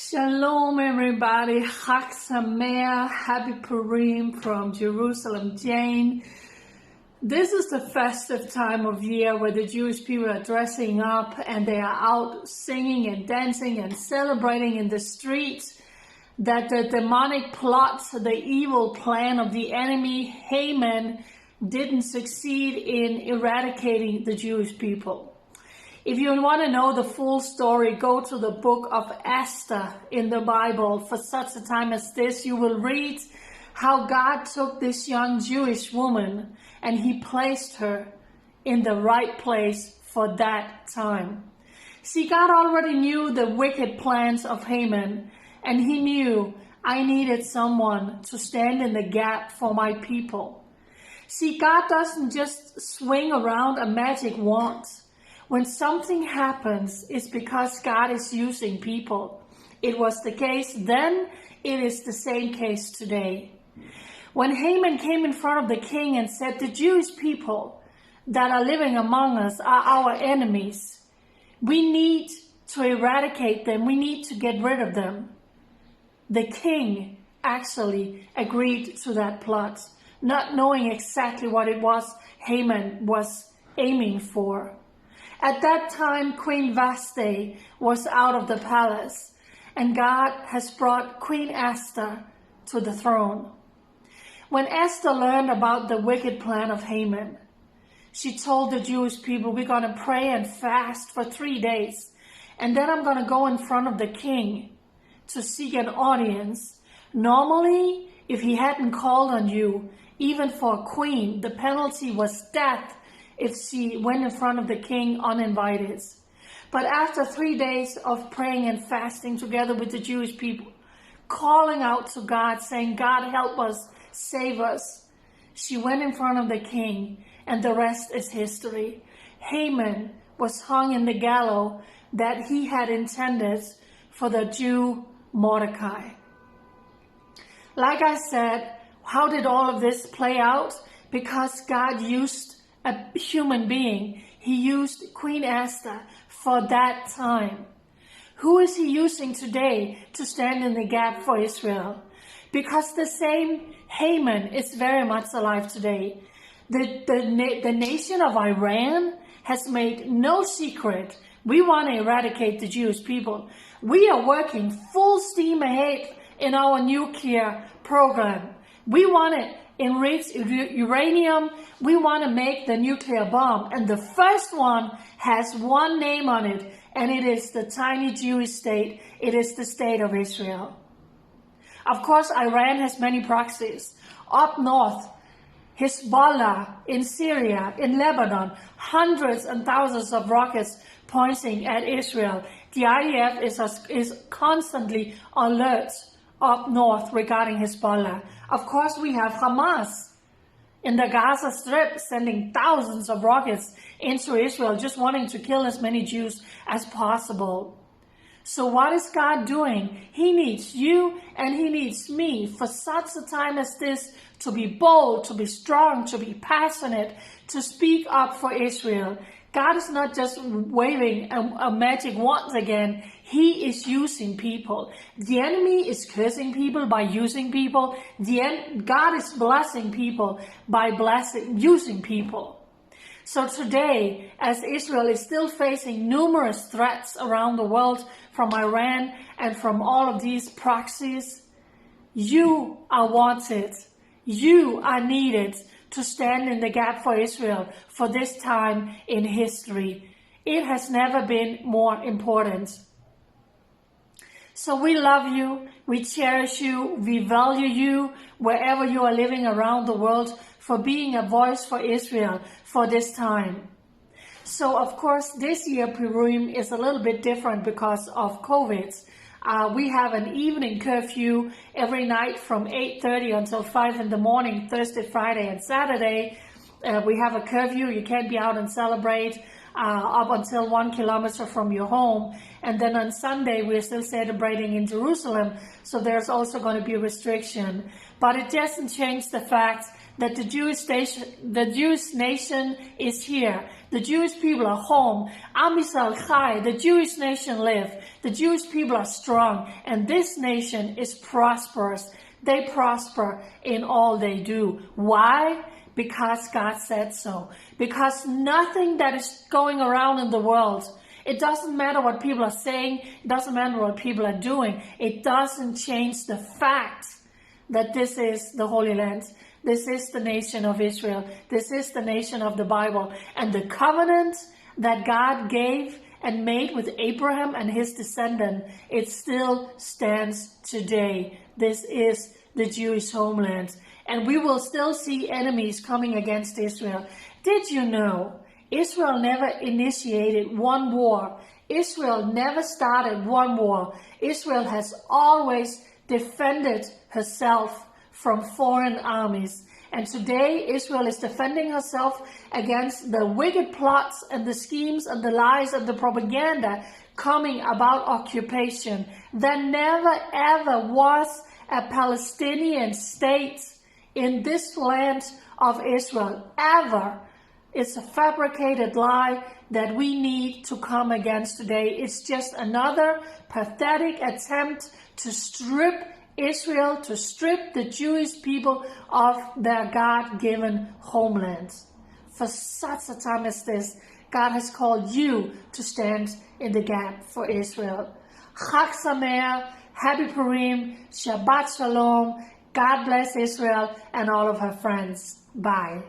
Shalom everybody, Chag Sameach, happy Purim from Jerusalem, Jane. This is the festive time of year where the Jewish people are dressing up and they are out singing and dancing and celebrating in the streets that the demonic plot, the evil plan of the enemy, Haman, didn't succeed in eradicating the Jewish people. If you want to know the full story, go to the book of Esther in the Bible. For such a time as this, you will read how God took this young Jewish woman and he placed her in the right place for that time. See, God already knew the wicked plans of Haman, and he knew I needed someone to stand in the gap for my people. See, God doesn't just swing around a magic wand. When something happens, it's because God is using people. It was the case then, it is the same case today. When Haman came in front of the king and said, the Jewish people that are living among us are our enemies. We need to eradicate them. We need to get rid of them. The king actually agreed to that plot, not knowing exactly what it was Haman was aiming for. At that time, Queen Esther was out of the palace, and God has brought Queen Esther to the throne. When Esther learned about the wicked plan of Haman, she told the Jewish people, we're going to pray and fast for 3 days, and then I'm going to go in front of the king to seek an audience. Normally, if he hadn't called on you, even for a queen, the penalty was death if she went in front of the king uninvited. But after 3 days of praying and fasting together with the Jewish people, calling out to God, saying, God, help us, save us, she went in front of the king, and the rest is history. Haman was hung in the gallows that he had intended for the Jew Mordecai. Like I said, how did all of this play out? Because God used a human being. He used Queen Esther for that time. Who is he using today to stand in the gap for Israel? Because the same Haman is very much alive today. The nation of Iran has made no secret. We want to eradicate the Jewish people. We are working full steam ahead in our nuclear program. We want to enrich uranium. We want to make the nuclear bomb. And the first one has one name on it, and it is the tiny Jewish state. It is the state of Israel. Of course, Iran has many proxies. Up north, Hezbollah in Syria, in Lebanon, hundreds and thousands of rockets pointing at Israel. The IDF is constantly alert up north regarding Hezbollah. Of course, we have Hamas in the Gaza Strip sending thousands of rockets into Israel, just wanting to kill as many Jews as possible. So what is God doing? He needs you and he needs me for such a time as this to be bold, to be strong, to be passionate, to speak up for Israel. God is not just waving a magic wand again. He is using people. The enemy is cursing people by using people. God is blessing people by using people. So today, as Israel is still facing numerous threats around the world from Iran and from all of these proxies, you are wanted. You are needed to stand in the gap for Israel for this time in history. It has never been more important. So we love you, we cherish you, we value you wherever you are living around the world for being a voice for Israel for this time. So of course this year Purim is a little bit different because of COVID. We have an evening curfew every night from 8:30 until 5 in the morning, Thursday, Friday, and Saturday. We have a curfew. You can't be out and celebrate. up until 1 kilometer from your home. And then on Sunday, we're still celebrating in Jerusalem, so there's also going to be restriction. But it doesn't change the fact that the Jewish nation is here. The Jewish people are home. Am Yisrael Chai, the Jewish nation live. The Jewish people are strong, and this nation is prosperous. They prosper in all they do. Why? Because God said so. Because nothing that is going around in the world, it doesn't matter what people are saying, it doesn't matter what people are doing, it doesn't change the fact that this is the Holy Land. This is the nation of Israel. This is the nation of the Bible. And the covenant that God gave and made with Abraham and his descendant, it still stands today. This is the Jewish homeland. And we will still see enemies coming against Israel. Did you know Israel never initiated one war? Israel never started one war. Israel has always defended herself from foreign armies. And today Israel is defending herself against the wicked plots and the schemes and the lies and the propaganda coming about occupation. There never ever was a Palestinian state in this land of Israel, ever. It's a fabricated lie that we need to come against today. It's just another pathetic attempt to strip Israel, to strip the Jewish people of their God-given homeland. For such a time as this, God has called you to stand in the gap for Israel. Chag Sameach, Happy Purim, Shabbat Shalom, God bless Israel and all of her friends. Bye.